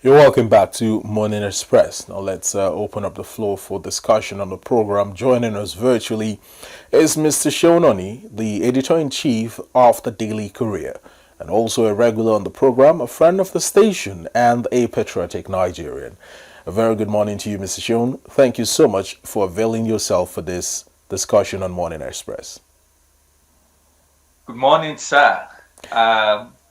You're welcome back to Morning Express. Now let's open up the floor for discussion on the program. Joining us virtually is Mr. Seun Oni, the editor-in-chief of the Daily Courier, and also a regular on the program, a friend of the station, and a patriotic Nigerian. A very good morning to you, Mr. Seun. Thank you so much for availing yourself for this discussion on Morning Express. Good morning, sir.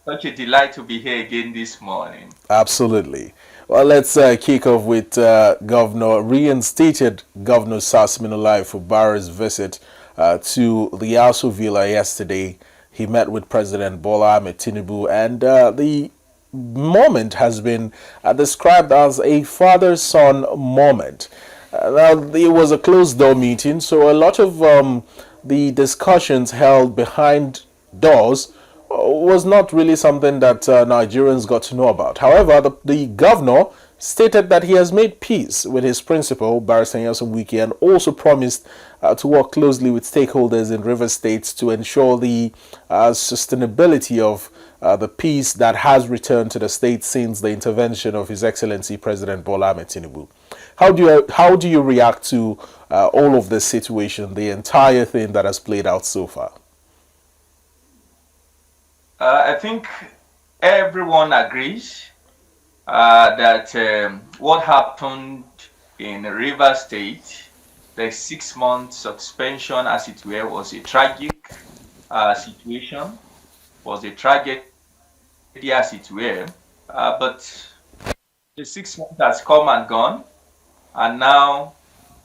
Such a delight to be here again this morning. Absolutely. Well, let's kick off with reinstated Governor Siminalayi Fubara's visit to the Aso Villa yesterday. He met with President Bola Ahmed Tinubu, and the moment has been described as a father-son moment. Now, it was a closed-door meeting, so a lot of the discussions held behind doors was not really something that Nigerians got to know about. However, the governor stated that he has made peace with his principal, Barrister Wike, and also promised to work closely with stakeholders in River State to ensure the sustainability of the peace that has returned to the state since the intervention of His Excellency President Bola Ahmed Tinubu. How do you react to all of this situation, the entire thing that has played out so far? I think everyone agrees that what happened in River State, the 6-month suspension, as it were, was a tragic situation, was a tragedy, as it were. But the 6 months has come and gone, and now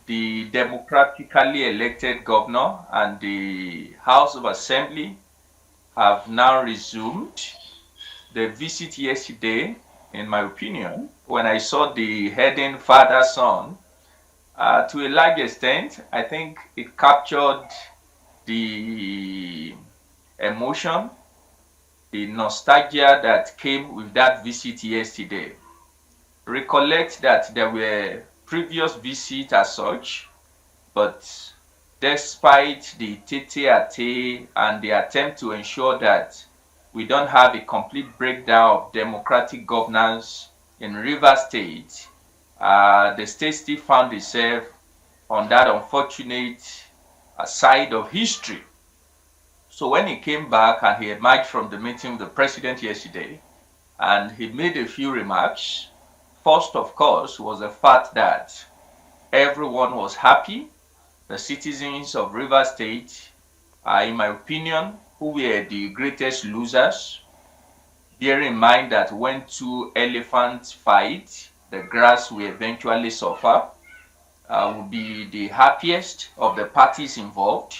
the democratically elected governor and the House of Assembly have now resumed. The visit yesterday, in my opinion, when I saw the heading father-son, to a large extent, I think it captured the emotion, the nostalgia that came with that visit yesterday. Recollect that there were previous visits as such, but despite the tete-a-tete and the attempt to ensure that we don't have a complete breakdown of democratic governance in River State, the state still found itself on that unfortunate side of history. So when he came back and he emerged from the meeting with the president yesterday, and he made a few remarks, first, of course, was the fact that everyone was happy. The citizens of River State are, in my opinion, who were the greatest losers. Bear in mind that when two elephants fight, the grass will eventually suffer, will be the happiest of the parties involved,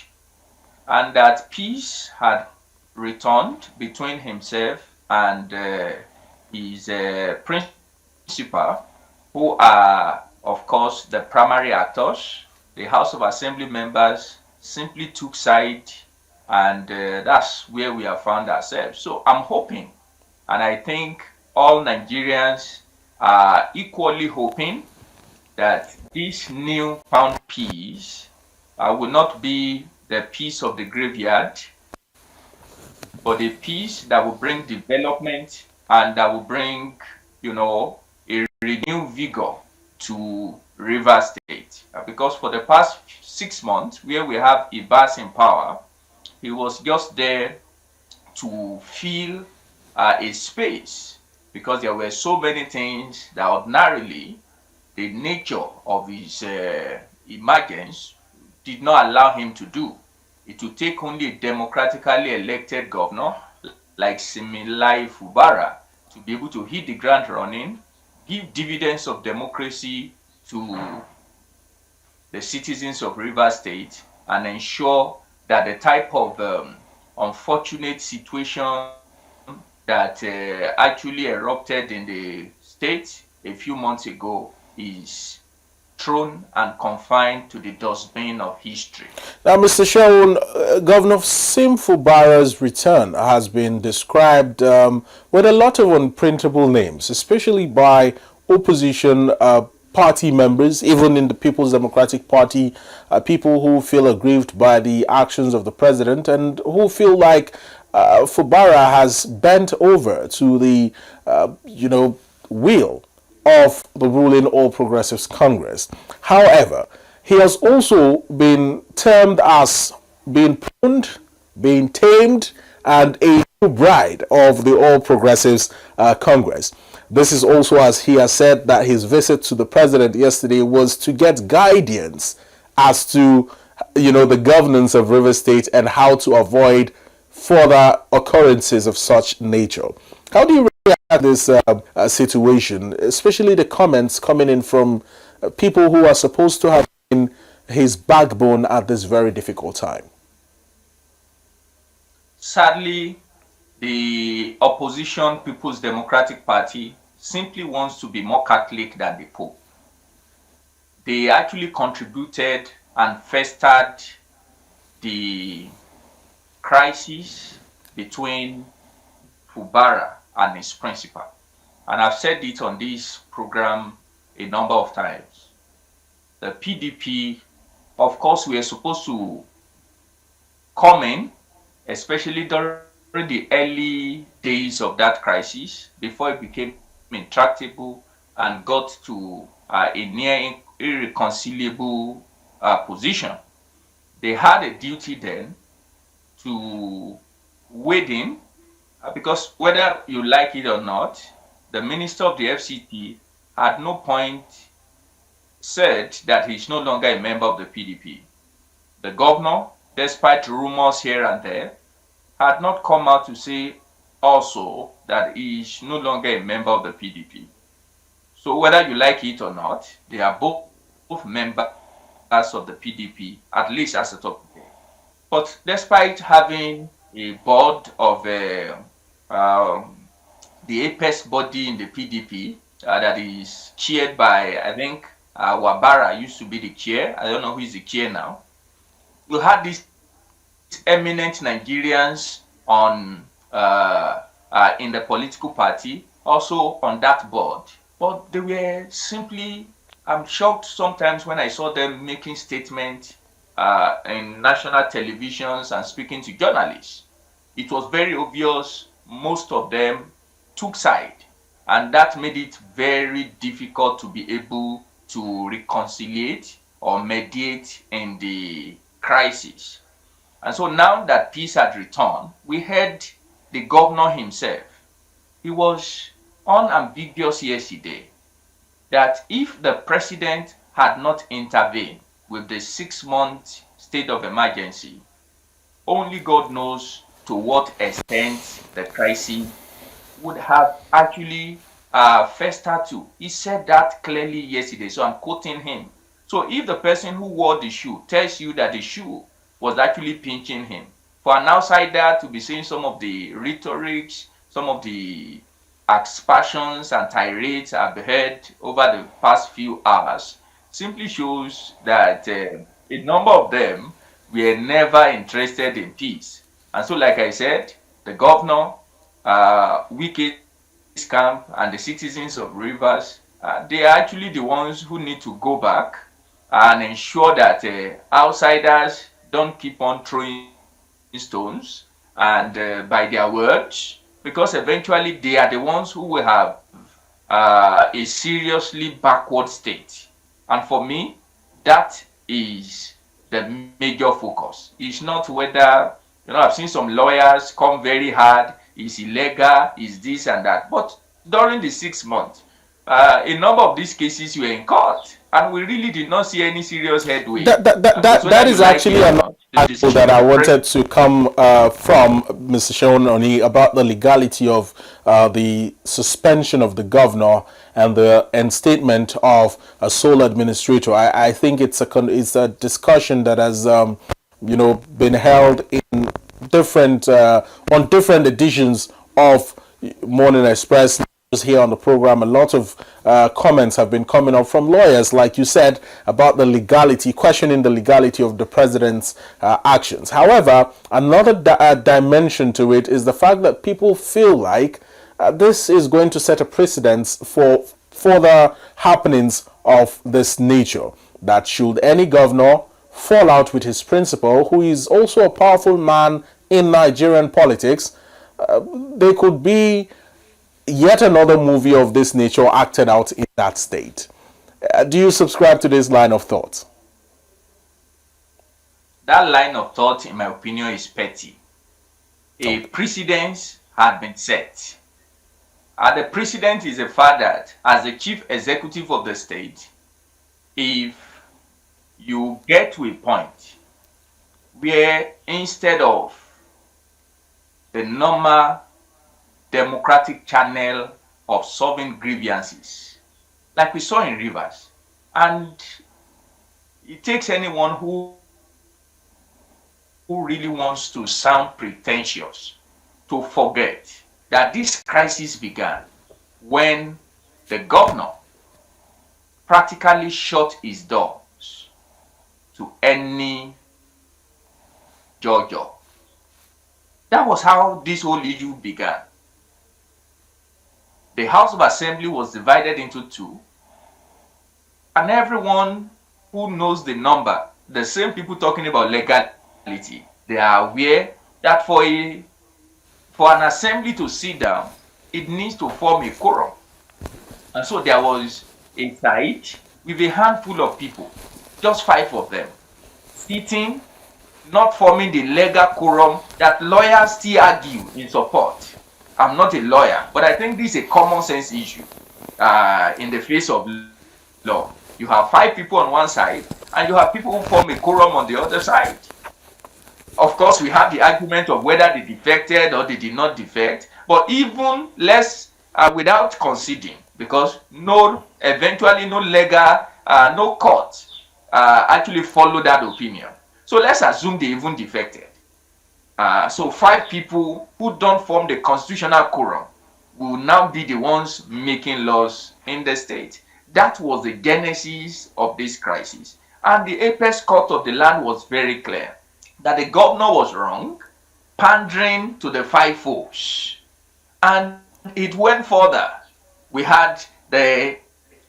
and that peace had returned between himself and his principal, who are, of course, the primary actors. The House of Assembly members simply took side, and that's where we have found ourselves. So I'm hoping, and I think all Nigerians are equally hoping, that this new found peace will not be the peace of the graveyard, but a peace that will bring development and that will bring, a renewed vigor to River State. Because for the past 6 months, where we have Ibas in power, he was just there to fill a space, because there were so many things that ordinarily the nature of his emergence did not allow him to do. It would take only a democratically elected governor like Siminalayi Fubara to be able to hit the ground running, give dividends of democracy to the citizens of River State, and ensure that the type of unfortunate situation that actually erupted in the state a few months ago is thrown and confined to the dustbin of history. Now, Mr. Seun, Governor Fubara's return has been described with a lot of unprintable names, especially by opposition party members, even in the People's Democratic Party, people who feel aggrieved by the actions of the president and who feel like Fubara has bent over to the, wheel of the ruling All Progressives Congress. However, he has also been termed as being pruned, being tamed, and a new bride of the All Progressives Congress. This is also as he has said that his visit to the president yesterday was to get guidance as to the governance of River State and how to avoid further occurrences of such nature. How do you react to this situation, especially the comments coming in from people who are supposed to have been his backbone at this very difficult time? Sadly, the opposition People's Democratic Party simply wants to be more Catholic than the Pope. They actually contributed and festered the crisis between Fubara and his principal. And I've said it on this program a number of times. The PDP, of course, we are supposed to come in, especially during the early days of that crisis, before it became intractable and got to a near irreconcilable position. They had a duty then to wade in, because whether you like it or not, the minister of the FCT at no point said that he's no longer a member of the PDP. The governor, despite rumors here and there, had not come out to say also that he is no longer a member of the PDP. So whether you like it or not, they are both members of the PDP, at least as a top. But despite having a board of the apex body in the PDP that is chaired by, I think, Wabara used to be the chair. I don't know who is the chair now. You had these eminent Nigerians on in the political party, also on that board. But they were simply, I'm shocked sometimes when I saw them making statements in national televisions and speaking to journalists. It was very obvious most of them took side, and that made it very difficult to be able to reconciliate or mediate in the crisis. And so now that peace had returned, we heard the governor himself. He was unambiguous yesterday that if the president had not intervened with the 6-month state of emergency, only God knows to what extent the crisis would have actually festered to. He said that clearly yesterday, so I'm quoting him. So if the person who wore the shoe tells you that the shoe was actually pinching him, for an outsider to be saying some of the rhetorics, some of the aspersions and tirades I've heard over the past few hours, simply shows that a number of them were never interested in peace. And so, like I said, the governor, Wike's camp, and the citizens of Rivers, they are actually the ones who need to go back and ensure that outsiders don't keep on throwing stones and by their words, because eventually they are the ones who will have a seriously backward state. And for me, that is the major focus. It's not whether, I've seen some lawyers come very hard, it's illegal, it's this and that. But during the 6 months, a number of these cases were in court, and we really did not see any serious headway. That is actually another angle that I wanted to come from Mr. Seun Oni about the legality of the suspension of the governor and the instatement of a sole administrator. I think it's a discussion that has been held in different on different editions of Morning Express. Here on the program, a lot of comments have been coming up from lawyers, like you said, about the legality, questioning the legality of the president's actions. However, another dimension to it is the fact that people feel like this is going to set a precedence for further happenings of this nature, that should any governor fall out with his principal, who is also a powerful man in Nigerian politics, they could be yet another movie of this nature acted out in that state. Do you subscribe to this line of thought? That line of thought, in my opinion, is petty. A Okay. precedent had been set. And the precedent is the fact that, as the chief executive of the state, if you get to a point where instead of the normal democratic channel of solving grievances, like we saw in Rivers, and it takes anyone who really wants to sound pretentious to forget that this crisis began when the governor practically shut his doors to any judge. That was how this whole issue began. The House of Assembly was divided into two, and everyone who knows the number, the same people talking about legality, they are aware that for an assembly to sit down, it needs to form a quorum. And so there was a side with a handful of people, just 5 of them, sitting, not forming the legal quorum that lawyers still argue in support. I'm not a lawyer, but I think this is a common sense issue in the face of law. You have 5 people on one side, and you have people who form a quorum on the other side. Of course, we have the argument of whether they defected or they did not defect, but even less without conceding, because eventually no legal, no court actually followed that opinion. So let's assume they even defected. So 5 people who don't form the constitutional quorum will now be the ones making laws in the state. That was the genesis of this crisis. And the apex court of the land was very clear that the governor was wrong, pandering to the 5 folks. And it went further. We had the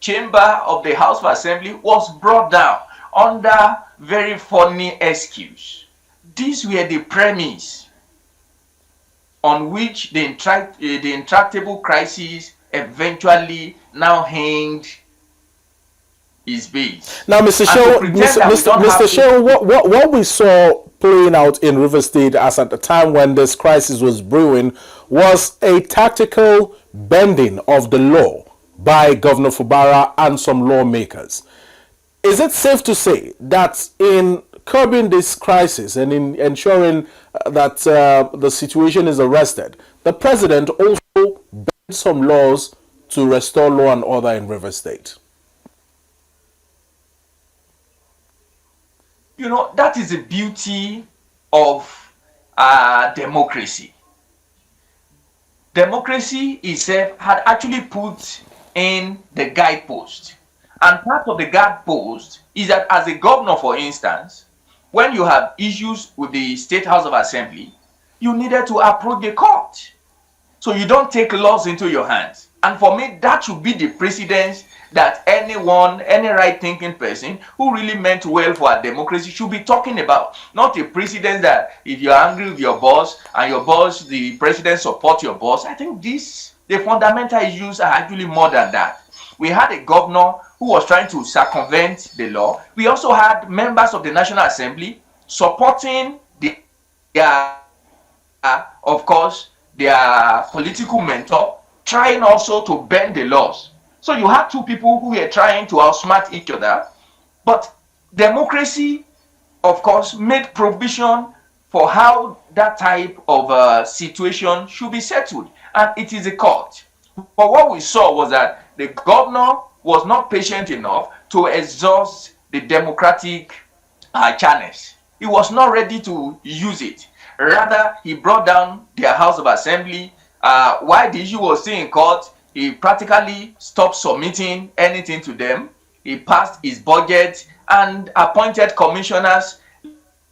chamber of the House of Assembly was brought down under very funny excuse. These were the premise on which the intractable crisis eventually now hanged his base. Now, Mr. Shehu, what we saw playing out in River State as at the time when this crisis was brewing was a tactical bending of the law by Governor Fubara and some lawmakers. Is it safe to say that in curbing this crisis and in ensuring that the situation is arrested, the president also bent some laws to restore law and order in River State? You know, that is the beauty of democracy. Democracy itself had actually put in the guidepost. And part of the guidepost is that as a governor, for instance, when you have issues with the State House of Assembly, you needed to approach the court. So you don't take laws into your hands. And for me, that should be the precedence that anyone, any right-thinking person who really meant well for our democracy should be talking about. Not a precedent that if you're angry with your boss and your boss, the president support your boss. I think the fundamental issues are actually more than that. We had a governor who was trying to circumvent the law. We also had members of the National Assembly supporting of course, their political mentor, trying also to bend the laws. So you had 2 people who were trying to outsmart each other, but democracy, of course, made provision for how that type of situation should be settled, and it is a court. But what we saw was that the governor was not patient enough to exhaust the democratic channels. He was not ready to use it. Rather, he brought down their House of Assembly. While the issue was still in court, he practically stopped submitting anything to them. He passed his budget and appointed commissioners,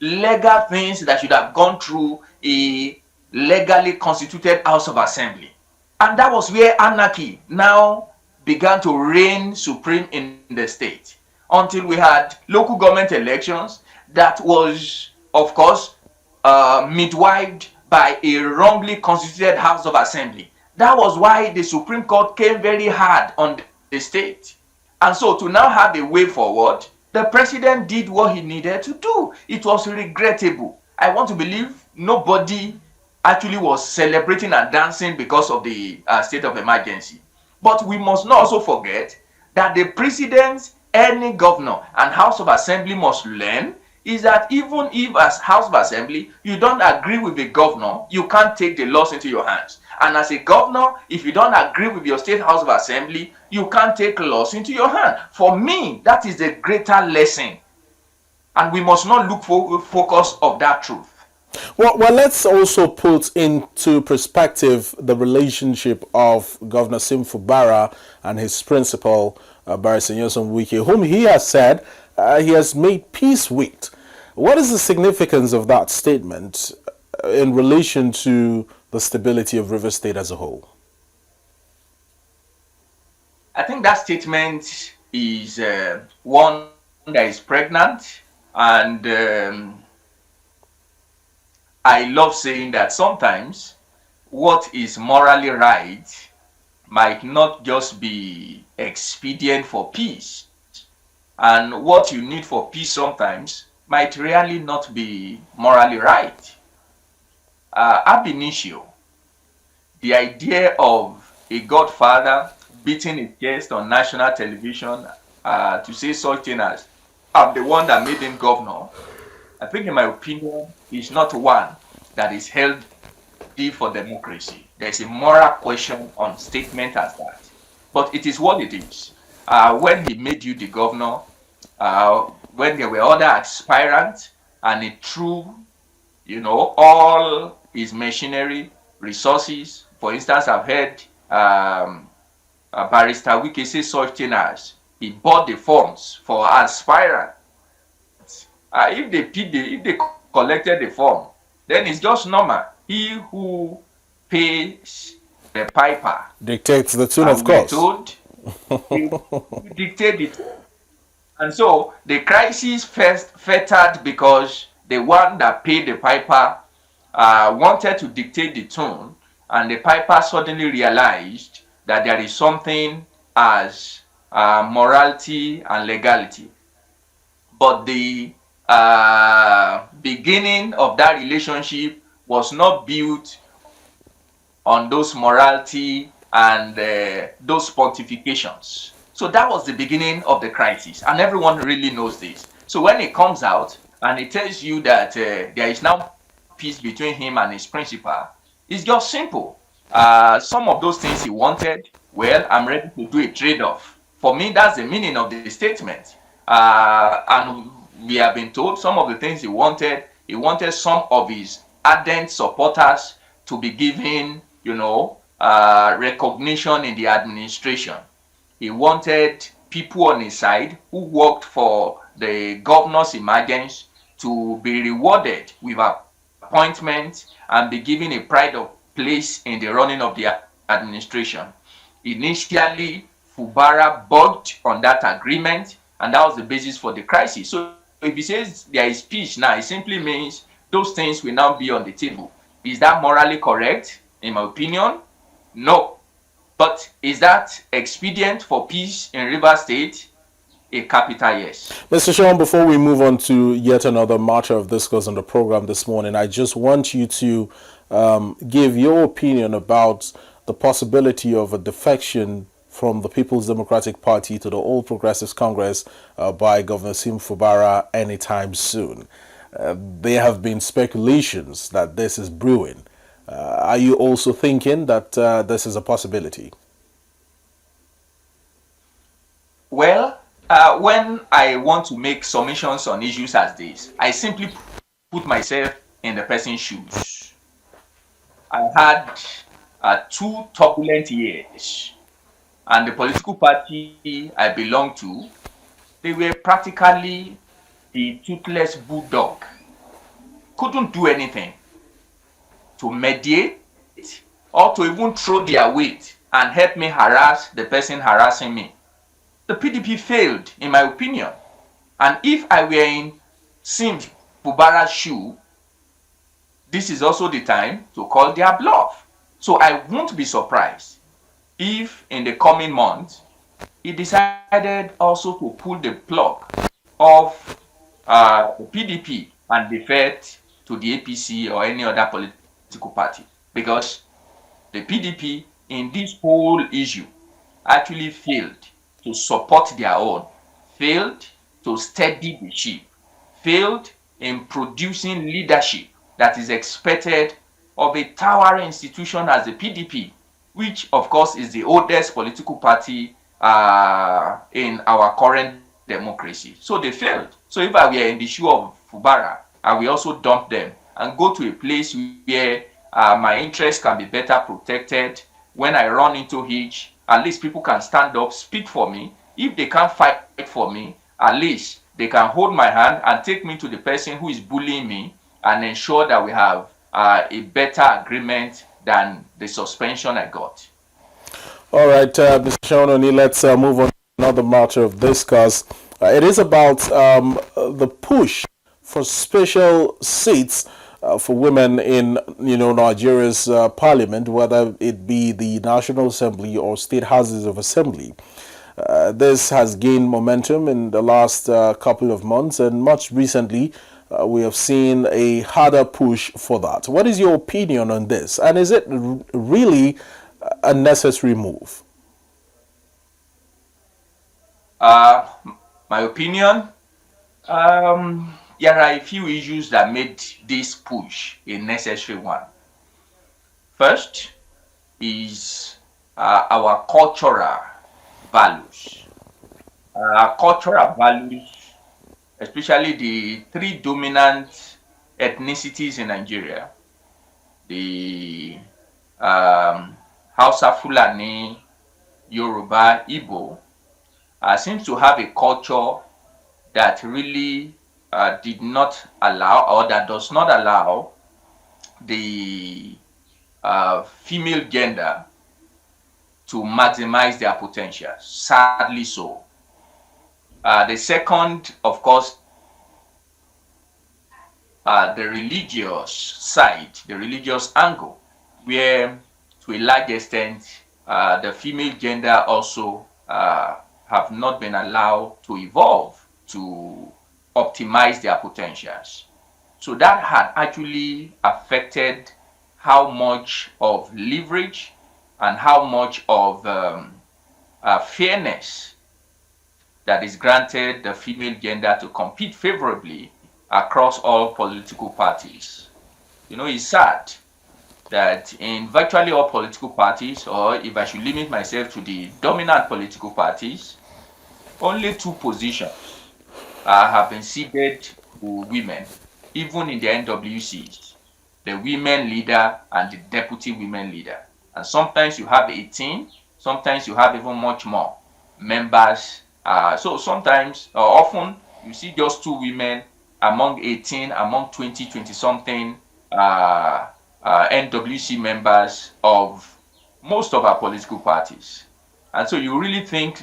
legal things that should have gone through a legally constituted House of Assembly. And that was where anarchy now began to reign supreme in the state, until we had local government elections that was, of course, midwifed by a wrongly constituted House of Assembly That was why the Supreme Court came very hard on the state. And so to now have a way forward, the president did what he needed to do. It was regrettable. I want to believe nobody actually was celebrating and dancing because of the state of emergency. But we must not also forget that the president, any governor, and House of Assembly must learn is that even if as House of Assembly you don't agree with the governor, you can't take the laws into your hands. And as a governor, if you don't agree with your state House of Assembly, you can't take laws into your hand. For me, that is the greater lesson. And we must not look for focus of that truth. Well, let's also put into perspective the relationship of Governor Sim-Fubara and his principal, Barrister Nyesom Wike, whom he has said he has made peace with. What is the significance of that statement in relation to the stability of River State as a whole? I think that statement is one that is pregnant, and I love saying that sometimes what is morally right might not just be expedient for peace, and what you need for peace sometimes might really not be morally right. Ab initio, the idea of a godfather beating his chest on national television to say such thing as, I'm the one that made him governor, I think in my opinion, is not one that is healthy for democracy. There's a moral question on statement as that. But it is what it is. When he made you the governor, when there were other aspirants, and it threw, all his machinery, resources. For instance, I've heard Barrister Wike say such thing as he bought the forms for aspirants. If they collected the form, then it's just normal. He who pays the piper dictates the tune, of course. Told, he dictate it. And so the crisis first fettered because the one that paid the piper wanted to dictate the tune, and the piper suddenly realized that there is something as morality and legality. But the beginning of that relationship was not built on those morality and those pontifications. So that was the beginning of the crisis, and everyone really knows this. So when it comes out and it tells you that there is now peace between him and his principal, it's just simple. Some of those things he wanted, well, I'm ready to do a trade-off. For me, that's the meaning of the statement. And we have been told some of the things he wanted some of his ardent supporters to be given, recognition in the administration. He wanted people on his side who worked for the governor's emergence to be rewarded with appointment and be given a pride of place in the running of the administration. Initially, Fubara bugged on that agreement, and that was the basis for the crisis. So if he says there is peace now, it simply means those things will now be on the table. Is that morally correct? In my opinion, no. But is that expedient for peace in Rivers State? A capital yes. Mr. Sean, before we move on to yet another matter of discourse on the program this morning, I just want you to give your opinion about the possibility of a defection from the People's Democratic Party to the All Progressives Congress by Governor Sim-Fubara anytime soon. There have been speculations that this is brewing. Are you also thinking that this is a possibility? Well, when I want to make submissions on issues as this, I simply put myself in the person's shoes. I had 2 turbulent years, and the political party I belong to, they were practically the toothless bulldog. Couldn't do anything to mediate or to even throw their weight and help me harass the person harassing me. The PDP failed, in my opinion. And if I were in Sim-Fubara's shoe, this is also the time to call their bluff. So I won't be surprised if in the coming months he decided also to pull the plug of the PDP and defect to the APC or any other political party, because the PDP in this whole issue actually failed to support their own, failed to steady the ship, failed in producing leadership that is expected of a towering institution as the PDP, which of course is the oldest political party in our current democracy. So they failed. So if I were in the shoe of Fubara, I will also dump them and go to a place where my interests can be better protected. When I run into hitch, at least people can stand up, speak for me. If they can't fight for me, at least they can hold my hand and take me to the person who is bullying me and ensure that we have a better agreement than the suspension I got. All right, Mr. Seun Oni, let's move on to another matter of discuss. It is about the push for special seats for women in Nigeria's parliament, whether it be the National Assembly or state houses of assembly. This has gained momentum in the last couple of months, and much recently we have seen a harder push for that. What is your opinion on this, and is it really a necessary move? My opinion, there are a few issues that made this push a necessary one. First is our cultural values. Our cultural values, especially the three dominant ethnicities in Nigeria, the Hausa, Fulani, Yoruba, Igbo, seems to have a culture that really did not allow, or that does not allow, the female gender to maximize their potential. Sadly so. The second, of course, the religious side, the religious angle, where to a large extent the female gender also have not been allowed to evolve to optimize their potentials. So that had actually affected how much of leverage and how much of fairness that is granted the female gender to compete favorably across all political parties. It's sad that in virtually all political parties, or if I should limit myself to the dominant political parties, only two positions have been ceded to women, even in the NWCs, the women leader and the deputy women leader. And sometimes you have 18, sometimes you have even much more members. So sometimes, or often, you see just two women among 18, among 20-something NWC members of most of our political parties. And so you really think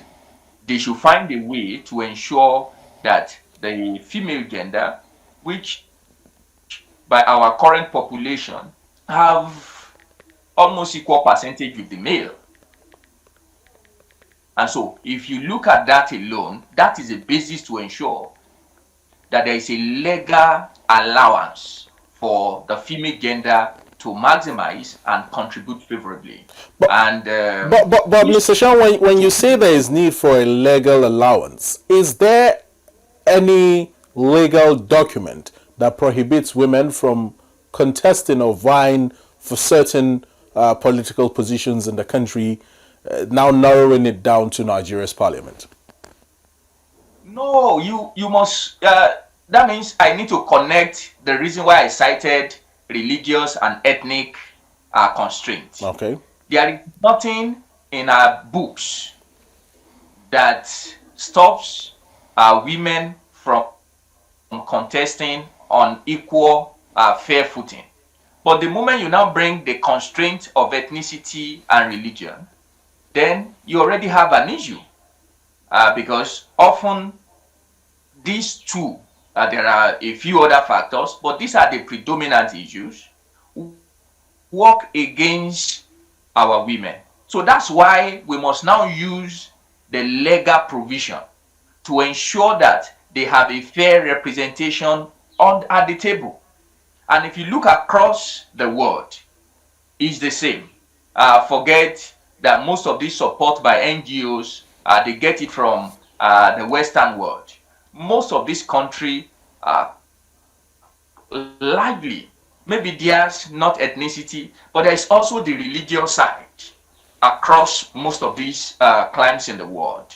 they should find a way to ensure that the female gender, which by our current population have almost equal percentage with the male. And so if you look at that alone, that is a basis to ensure that there is a legal allowance for the female gender to maximize and contribute favorably. But Mr. Seun, when you say there is need for a legal allowance, is there any legal document that prohibits women from contesting or vying for certain political positions in the country, now narrowing it down to Nigeria's parliament? No, you must. That means I need to connect the reason why I cited religious and ethnic constraints. Okay. There is nothing in our books that stops women from contesting on equal fair footing. But the moment you now bring the constraint of ethnicity and religion, then you already have an issue. Because often these two, there are a few other factors, but these are the predominant issues, work against our women. So that's why we must now use the legal provision to ensure that they have a fair representation at the table. And if you look across the world, it's the same. Forget that most of this support by NGOs, they get it from the Western world. Most of this country are lively. Maybe there's not ethnicity, but there's also the religious side across most of these climes in the world.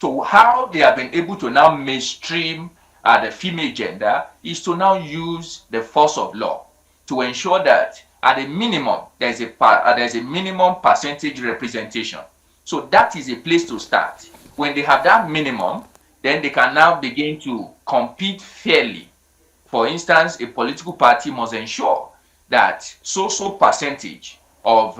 So how they have been able to now mainstream the female gender is to now use the force of law to ensure that at a minimum there's a minimum percentage representation. So that is a place to start. When they have that minimum, then they can now begin to compete fairly. For instance, a political party must ensure that so percentage of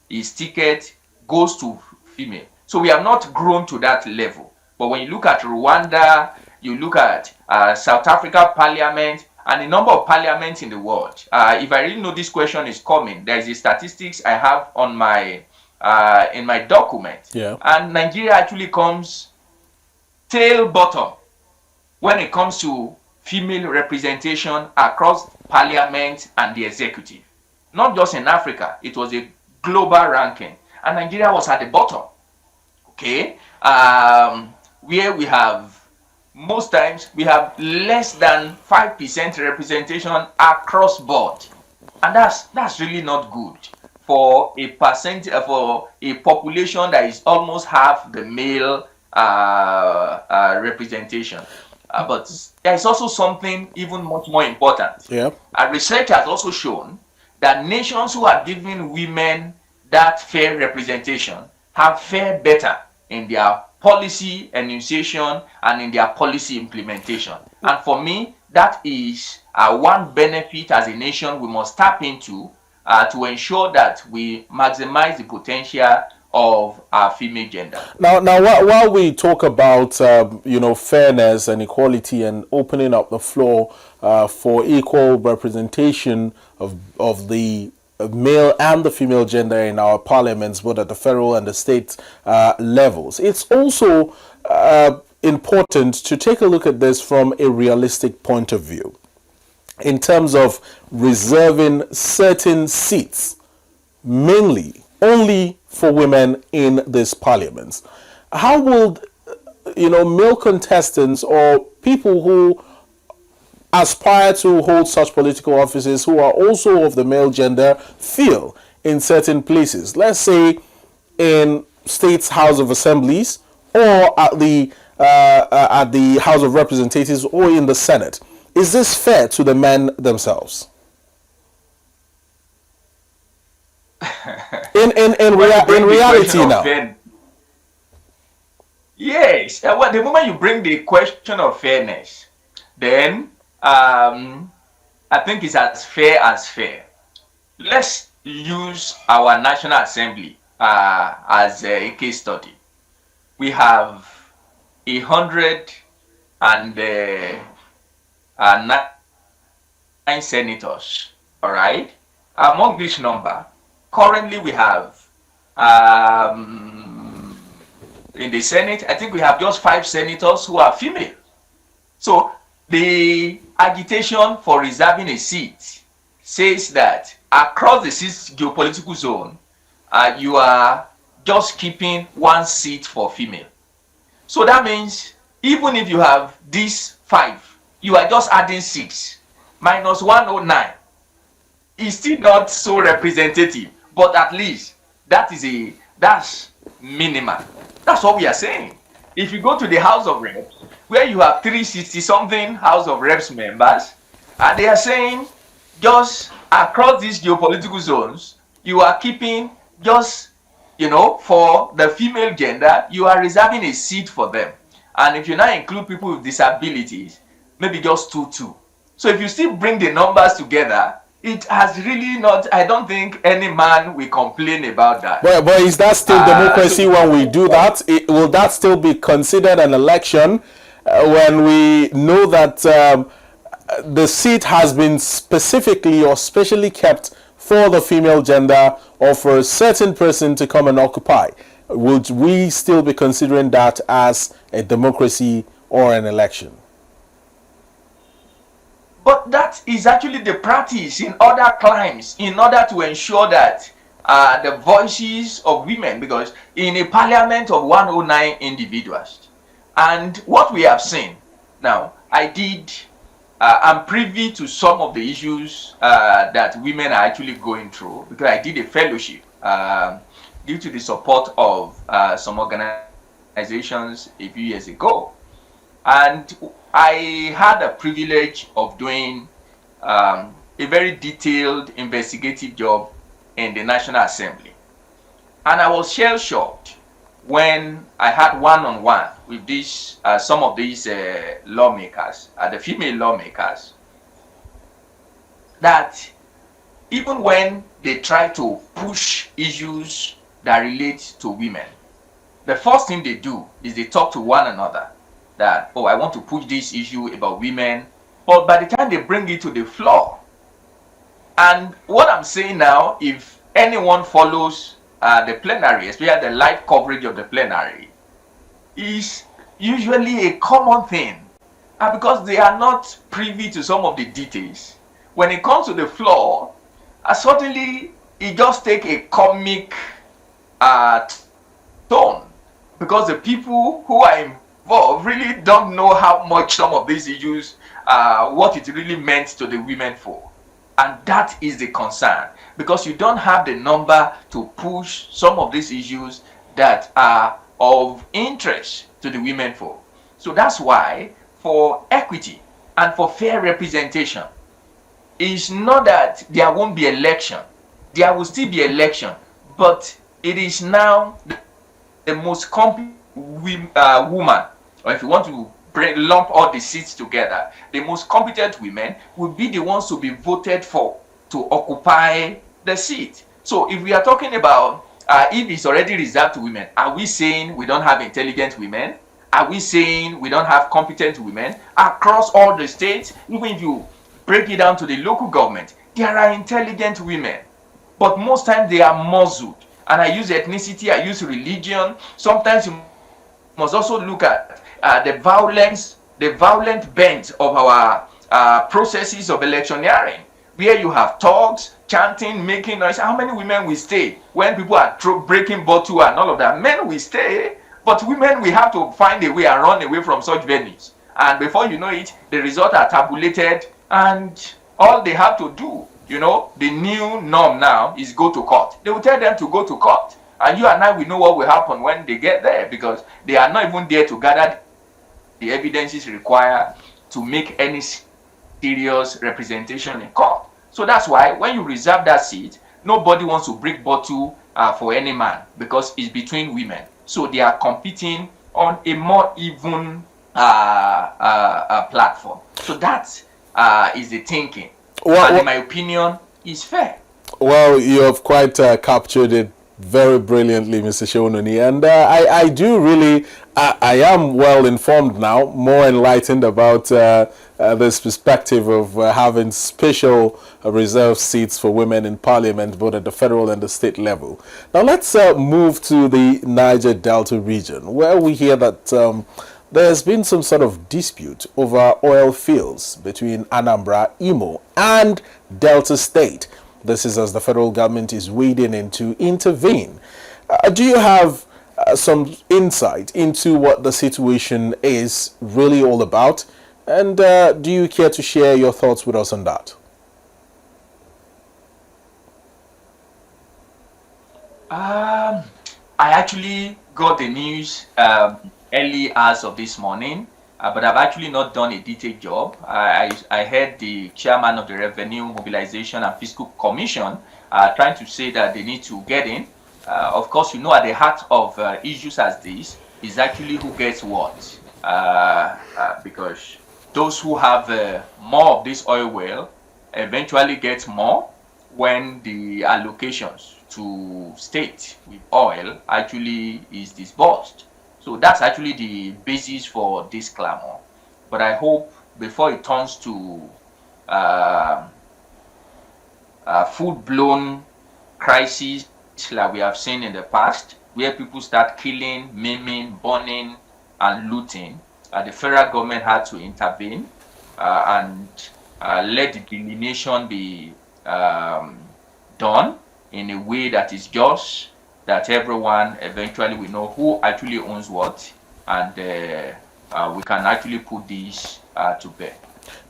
its ticket goes to female. So we have not grown to that level. But when you look at Rwanda, you look at South Africa Parliament, and the number of parliaments in the world. If I really know this question is coming, there is a statistics I have on my in my document. Yeah. And Nigeria actually comes tail bottom when it comes to female representation across parliament and the executive. Not just in Africa, it was a global ranking. And Nigeria was at the bottom. Okay? Where we have, most times, we have less than 5% representation across board. And that's really not good for a population that is almost half the male representation. But there is also something even much more important. Yeah. Research has also shown that nations who are giving women that fair representation have fared better in their policy enunciation and in their policy implementation. And for me, that is one benefit as a nation we must tap into to ensure that we maximize the potential of our female gender. Now, while we talk about fairness and equality and opening up the floor for equal representation of the male and the female gender in our parliaments, both at the federal and the state levels, it's also important to take a look at this from a realistic point of view in terms of reserving certain seats, mainly only for women in these parliaments. How will male contestants or people who aspire to hold such political offices who are also of the male gender feel in certain places? Let's say in states' House of Assemblies, or at the House of Representatives, or in the Senate. Is this fair to the men themselves? In reality now. Yes. Well, the moment you bring the question of fairness, then I think it's as fair as fair. Let's use our National Assembly as a case study. We have 109 senators. All right. Among this number, currently we have in the Senate, I think we have just 5 senators who are female. So the agitation for reserving a seat says that across the 6 geopolitical zone, you are just keeping 1 seat for female. So that means even if you have these 5, you are just adding 6 minus 109. It's still not so representative, but at least that's minimal. That's what we are saying. If you go to the House of Reps, where you have 360-something House of Reps members, and they are saying just across these geopolitical zones, you are keeping just, for the female gender, you are reserving a seat for them. And if you now include people with disabilities, maybe just 2. So if you still bring the numbers together, it has really not, I don't think any man will complain about that. But is that still democracy when we do that? Will that still be considered an election when we know that the seat has been specifically or specially kept for the female gender or for a certain person to come and occupy? Would we still be considering that as a democracy or an election? But that is actually the practice in other climes in order to ensure that the voices of women, because in a parliament of 109 individuals, and what we have seen now, I'm privy to some of the issues that women are actually going through, because I did a fellowship due to the support of some organizations a few years ago. And I had the privilege of doing a very detailed investigative job in the National Assembly. And I was shell-shocked when I had one-on-one with some of these lawmakers, the female lawmakers, that even when they try to push issues that relate to women, the first thing they do is they talk to one another that, oh, I want to push this issue about women. But by the time they bring it to the floor, and what I'm saying now, if anyone follows the plenary, especially the live coverage of the plenary, is usually a common thing. And because they are not privy to some of the details, when it comes to the floor, suddenly it just takes a comic tone, because the people who are involved really don't know how much some of these issues, what it really meant to the women for. And that is the concern, because you don't have the number to push some of these issues that are of interest to the women for. So that's why for equity and for fair representation, it's not that there won't be election. There will still be election, but it is now the most competent woman, or if you want to lump all the seats together, the most competent women will be the ones to be voted for to occupy the seat. So if we are talking about if it's already reserved to women, are we saying we don't have intelligent women? Are we saying we don't have competent women? Across all the states, even if you break it down to the local government, there are intelligent women, but most times they are muzzled. And I use ethnicity, I use religion. Sometimes you must also look at the violent bent of our processes of electioneering, where you have thugs chanting, making noise. How many women will stay when people are breaking bottle and all of that? Men will stay, but women will have to find a way and run away from such venues. And before you know it, the results are tabulated, and all they have to do, the new norm now is go to court. They will tell them to go to court. And you and I will know what will happen when they get there, because they are not even there to gather the evidences required to make any serious representation in court. So that's why when you reserve that seat, nobody wants to break bottle for any man, because it's between women. So they are competing on a more even platform. So that is the thinking. And in my opinion, is fair. Well, you have quite captured it very brilliantly, Mr. Seun Oni, and I do really, I am well informed now, more enlightened about this perspective of having special reserved seats for women in parliament, both at the federal and the state level. Now let's move to the Niger Delta region, where we hear that there has been some sort of dispute over oil fields between Anambra, Imo, and Delta State. This is as the federal government is wading in to intervene. Do you have some insight into what the situation is really all about? And do you care to share your thoughts with us on that? I actually got the news early hours of this morning, but I've actually not done a detailed job. I heard the chairman of the Revenue Mobilization and Fiscal Commission trying to say that they need to get in. Of course, at the heart of issues as this is actually who gets what. Because those who have more of this oil well eventually get more when the allocations to state with oil actually is disbursed. So that's actually the basis for this clamor. But I hope before it turns to full-blown crisis like we have seen in the past, where people start killing, maiming, burning, and looting, the federal government had to intervene and let the delineation be done in a way that is just, that everyone eventually will know who actually owns what, and we can actually put this to bear.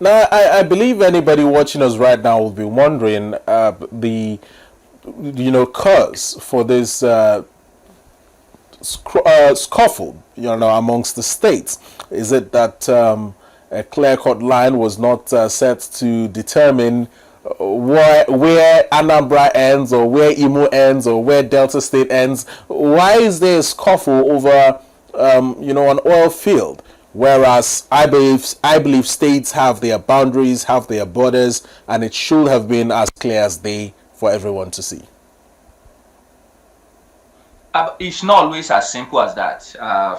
Now, I believe anybody watching us right now will be wondering the cause for this scuffle, amongst the states. Is it that a clear-cut line was not set to determine where Anambra ends, or where Imo ends, or where Delta State ends? Why is there a scuffle over, an oil field? Whereas I believe states have their boundaries, have their borders, and it should have been as clear as day for everyone to see. It's not always as simple as that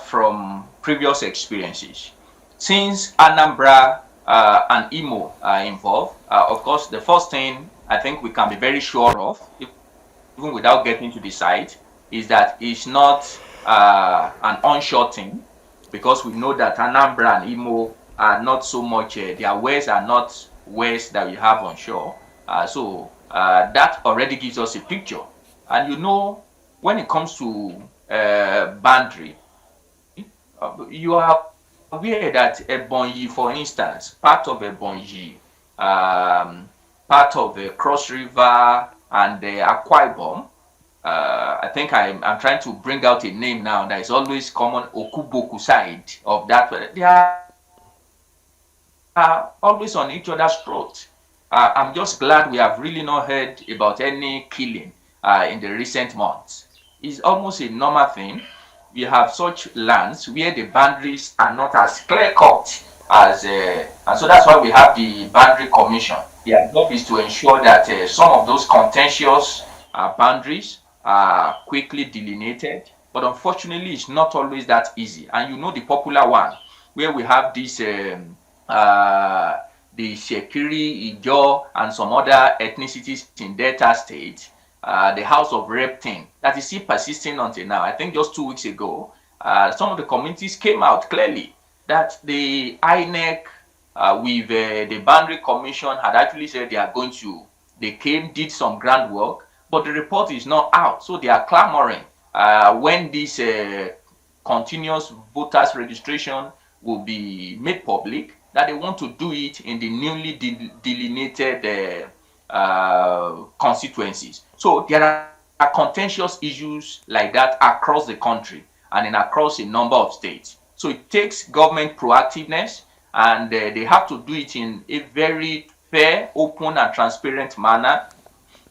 from previous experiences. Since Anambra and Imo are involved, of course, the first thing I think we can be very sure of, even without getting to the site, is that it's not an onshore thing, because we know that Anambra and Imo are not so much, their wells are not wells that we have onshore. So that already gives us a picture. And when it comes to boundary, you are aware that Ebonyi, for instance, part of Ebonyi, part of the Cross River and the Akwa Ibom, I think I'm trying to bring out a name now that is always common, Okuboku side of that. They are always on each other's throat. I'm just glad we have really not heard about any killing in the recent months. It's almost a normal thing. We have such lands where the boundaries are not as clear-cut as, and so that's why we have the Boundary Commission. Their job is to ensure that some of those contentious boundaries are quickly delineated, but unfortunately it's not always that easy. And the popular one, where we have this the Shekiri, Ijo, and some other ethnicities in Delta State, the House of Rep thing, that is still persisting until now. I think just 2 weeks ago, some of the communities came out clearly that the INEC with the Boundary Commission had actually said they came, did some groundwork, but the report is not out. So they are clamoring when this continuous voters registration will be made public, that they want to do it in the newly delineated constituencies. So there are contentious issues like that across the country and across a number of states. So it takes government proactiveness, and they have to do it in a very fair, open, and transparent manner,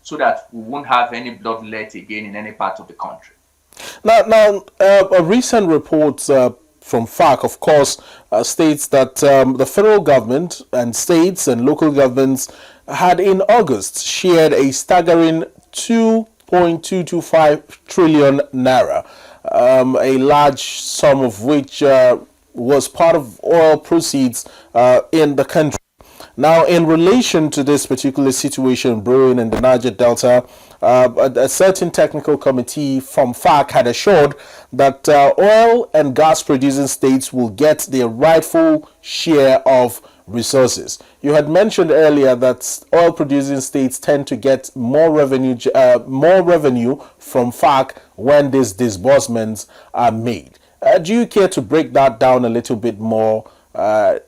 so that we won't have any bloodlet again in any part of the country. Now, a recent report from FAC, of course, states that the federal government and states and local governments had in August shared a staggering 2.225 trillion naira, a large sum of which was part of oil proceeds in the country. Now, in relation to this particular situation brewing in the Niger Delta, a certain technical committee from FAC had assured that oil and gas producing states will get their rightful share of resources. You had mentioned earlier that oil producing states tend to get more revenue from FAC when these disbursements are made. Do you care to break that down a little bit more,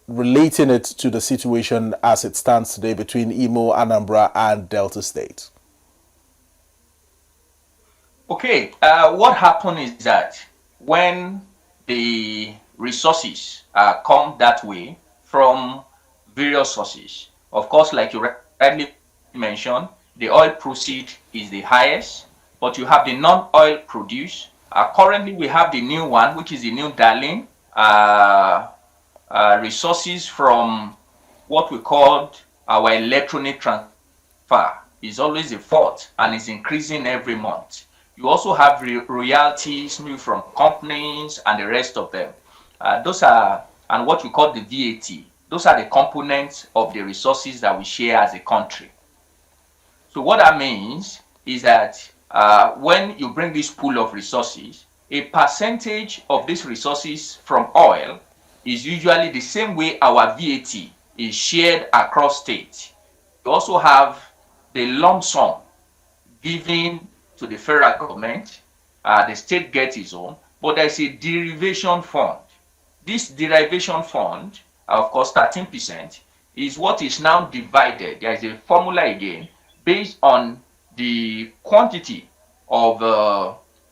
relating it to the situation as it stands today between Imo, Anambra, and Delta State? Okay, what happened is that when the resources come that way from various sources, of course, like you rightly mentioned, the oil proceed is the highest, but you have the non-oil produce. Currently, we have the new one, which is the new darling, resources from what we called our electronic transfer is always a fourth, and is increasing every month. You also have royalties from companies and the rest of them. Those are, and what we call the VAT. Those are the components of the resources that we share as a country. So what that means is that when you bring this pool of resources, a percentage of these resources from oil is usually the same way our VAT is shared across states. You also have the lump sum given to the federal government. The state gets its own, but there's a derivation fund. This derivation fund, of course, 13%, is what is now divided. There is a formula again based on the quantity of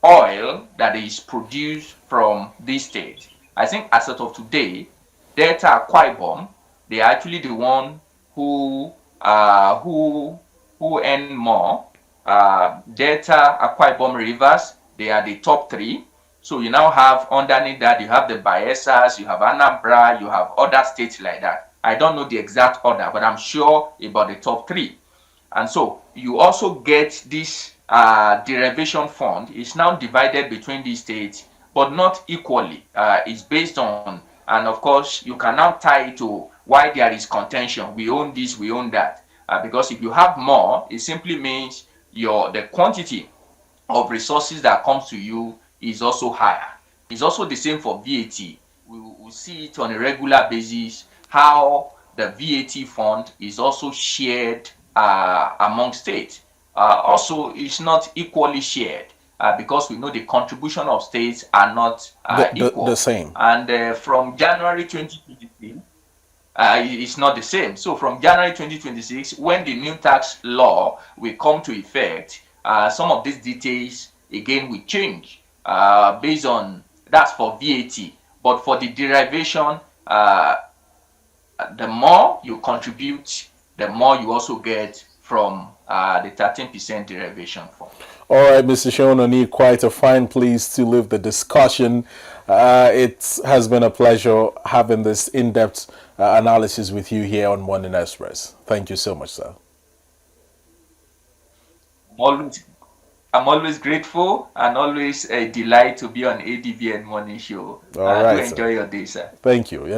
oil that is produced from this state. I think as of today, Delta Akwa Ibom, they are actually the one who earn more. Delta Akwa Ibom Rivers, they are the top three. So you now have underneath that, you have the Bayelsas, you have Anambra, you have other states like that. I don't know the exact order, but I'm sure about the top three. And so you also get this derivation fund. It's now divided between these states, but not equally. It's based on, and of course, you can now tie it to why there is contention. We own this, we own that. Because if you have more, it simply means the quantity of resources that comes to you is also higher. It's also the same for VAT. We see it on a regular basis, how the VAT fund is also shared among states. Also, it's not equally shared because we know the contribution of states are not equal. The same. And from January 2023, it's not the same. So from January 2026, when the new tax law will come to effect, some of these details again will change based on, that's for VAT. But for the derivation, the more you contribute, the more you also get from the 13% derivation fund. All right, Mr. Seun Oni, quite a fine place to leave the discussion. It has been a pleasure having this in-depth analysis with you here on Morning Express. Thank you so much, sir. I'm always grateful and always a delight to be on ADBN Morning Show. All right, do enjoy your day, sir. Thank you.